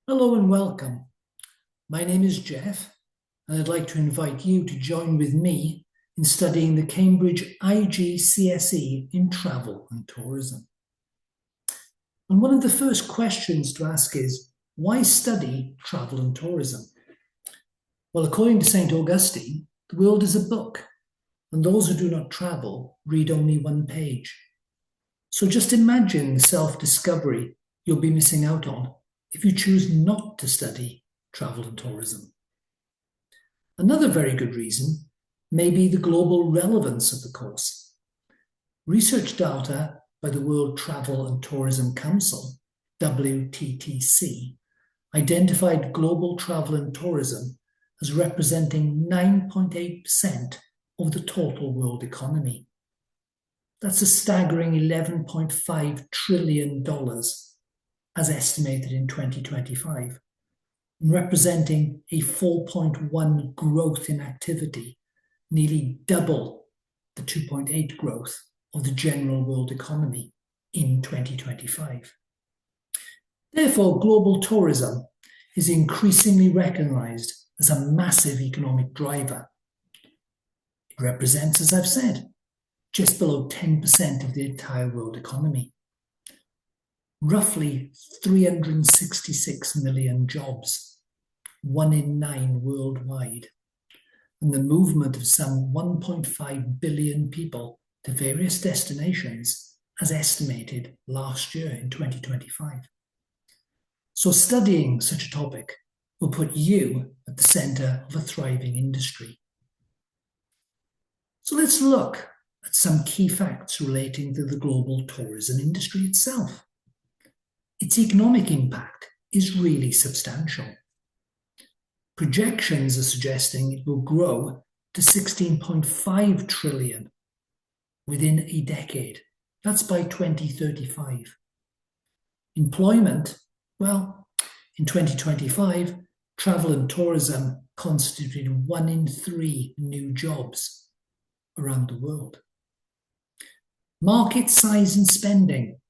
Hello and welcome. My name is Jeff, and I'd like to invite you to join with me in studying the Cambridge IGCSE in travel and tourism. And one of the first questions to ask is, why study travel and tourism? Well, according to St. Augustine, the world is a book, and those who do not travel read only one page. So just imagine the self-discovery you'll be missing out on if you choose not to study travel and tourism. Another very good reason may be the global relevance of the course. Research data by the World Travel and Tourism Council, WTTC, identified global travel and tourism as representing 9.8% of the total world economy. That's a staggering $11.5 trillion as estimated in 2025, representing a 4.1 growth in activity, nearly double the 2.8 growth of the general world economy in 2025. Therefore, global tourism is increasingly recognized as a massive economic driver. It represents, as I've said, just below 10% of the entire world economy. Roughly 366 million jobs, 1 in 9 worldwide, and the movement of some 1.5 billion people to various destinations as estimated last year in 2025. So studying such a topic will put you at the centre of a thriving industry. So let's look at some key facts relating to the global tourism industry itself. Its economic impact is really substantial. Projections are suggesting it will grow to 16.5 trillion within a decade. That's by 2035. Employment, well, in 2025, travel and tourism constituted 1 in 3 new jobs around the world. Market size and spending.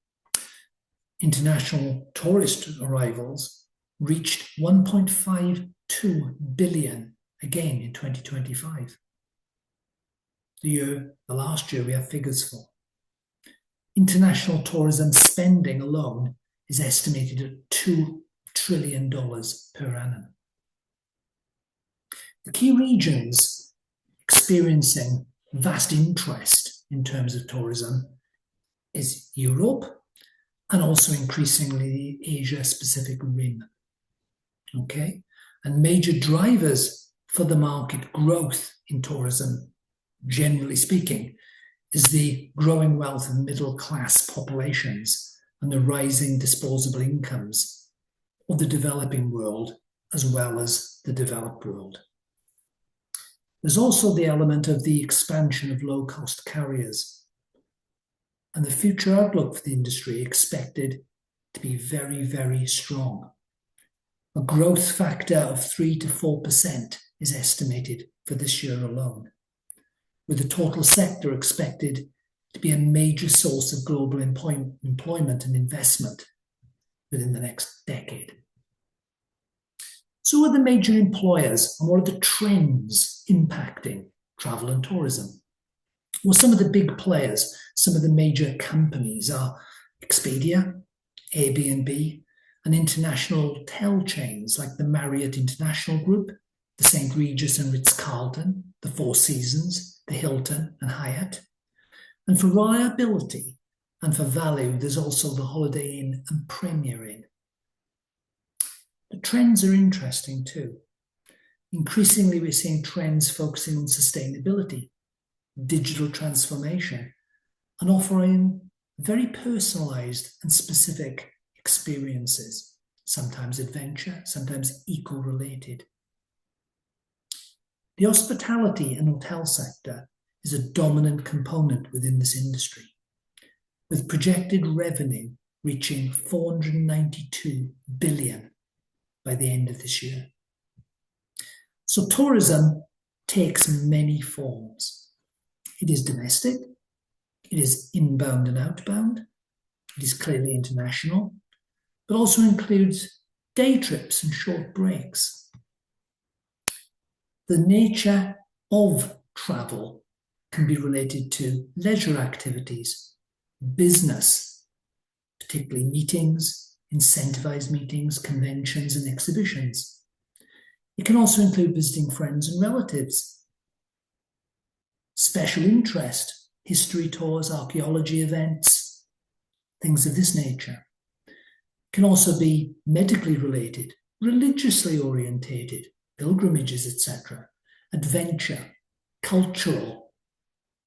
International tourist arrivals reached 1.52 billion again in 2025. The last year we have figures for. International tourism spending alone is estimated at $2 trillion per annum. The key regions experiencing vast interest in terms of tourism is Europe, and also increasingly the Asia-Pacific Rim. Okay? And major drivers for the market growth in tourism, generally speaking, is the growing wealth of middle-class populations and the rising disposable incomes of the developing world as well as the developed world. There's also the element of the expansion of low-cost carriers, and the future outlook for the industry expected to be very, very strong. A growth factor of 3 to 4% is estimated for this year alone, with the total sector expected to be a major source of global employment and investment within the next decade. So what are the major employers and what are the trends impacting travel and tourism? Well, some of the big players, some of the major companies are Expedia, Airbnb, and international hotel chains like the Marriott International Group, the St. Regis and Ritz-Carlton, the Four Seasons, the Hilton and Hyatt. And for reliability and for value, there's also the Holiday Inn and Premier Inn. The trends are interesting too. Increasingly, we're seeing trends focusing on sustainability, digital transformation, and offering very personalized and specific experiences, sometimes adventure, sometimes eco-related. The hospitality and hotel sector is a dominant component within this industry, with projected revenue reaching 492 billion by the end of this year. So tourism takes many forms. It is domestic, it is inbound and outbound, it is clearly international, but also includes day trips and short breaks. The nature of travel can be related to leisure activities, business, particularly meetings, incentivized meetings, conventions, and exhibitions. It can also include visiting friends and relatives, special interest, history tours, archaeology events, things of this nature. It can also be medically related, religiously orientated, pilgrimages, etc., adventure, cultural,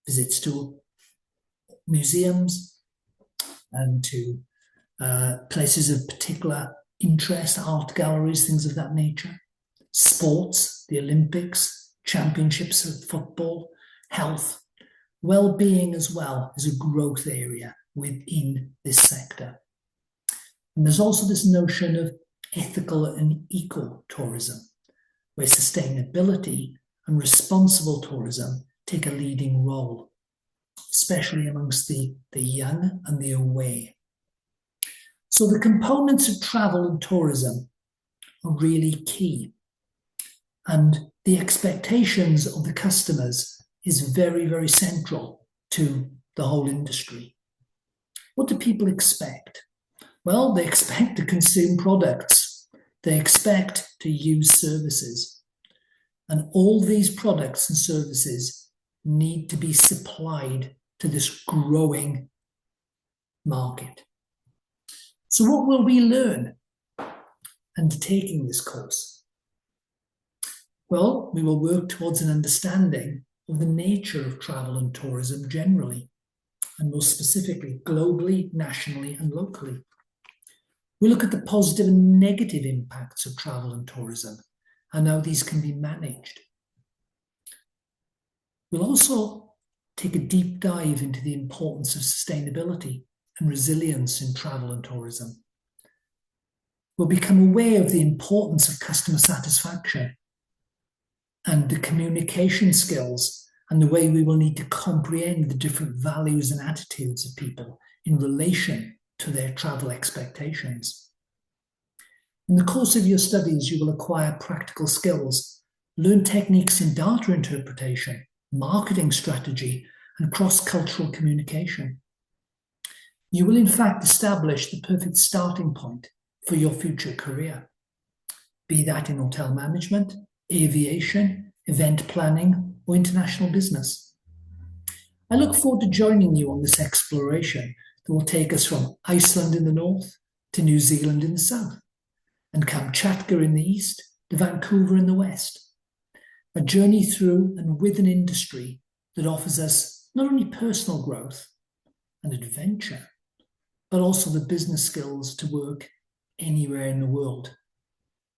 visits to museums and to places of particular interest, art galleries, things of that nature, sports, the Olympics, championships of football, health, well-being as well is a growth area within this sector. And there's also this notion of ethical and eco-tourism, where sustainability and responsible tourism take a leading role, especially amongst the young and the away. So the components of travel and tourism are really key. And the expectations of the customers is very, very central to the whole industry. What do people expect? Well, they expect to consume products. They expect to use services. And all these products and services need to be supplied to this growing market. So what will we learn undertaking this course? Well, we will work towards an understanding of the nature of travel and tourism generally, and more specifically, globally, nationally, and locally. We look at the positive and negative impacts of travel and tourism and how these can be managed. We'll also take a deep dive into the importance of sustainability and resilience in travel and tourism. We'll become aware of the importance of customer satisfaction and the communication skills and the way we will need to comprehend the different values and attitudes of people in relation to their travel expectations. In the course of your studies, you will acquire practical skills, learn techniques in data interpretation, marketing strategy, and cross-cultural communication. You will in fact establish the perfect starting point for your future career, be that in hotel management, aviation, event planning, or international business. I look forward to joining you on this exploration that will take us from Iceland in the north to New Zealand in the south, and Kamchatka in the east to Vancouver in the west. A journey through and with an industry that offers us not only personal growth and adventure, but also the business skills to work anywhere in the world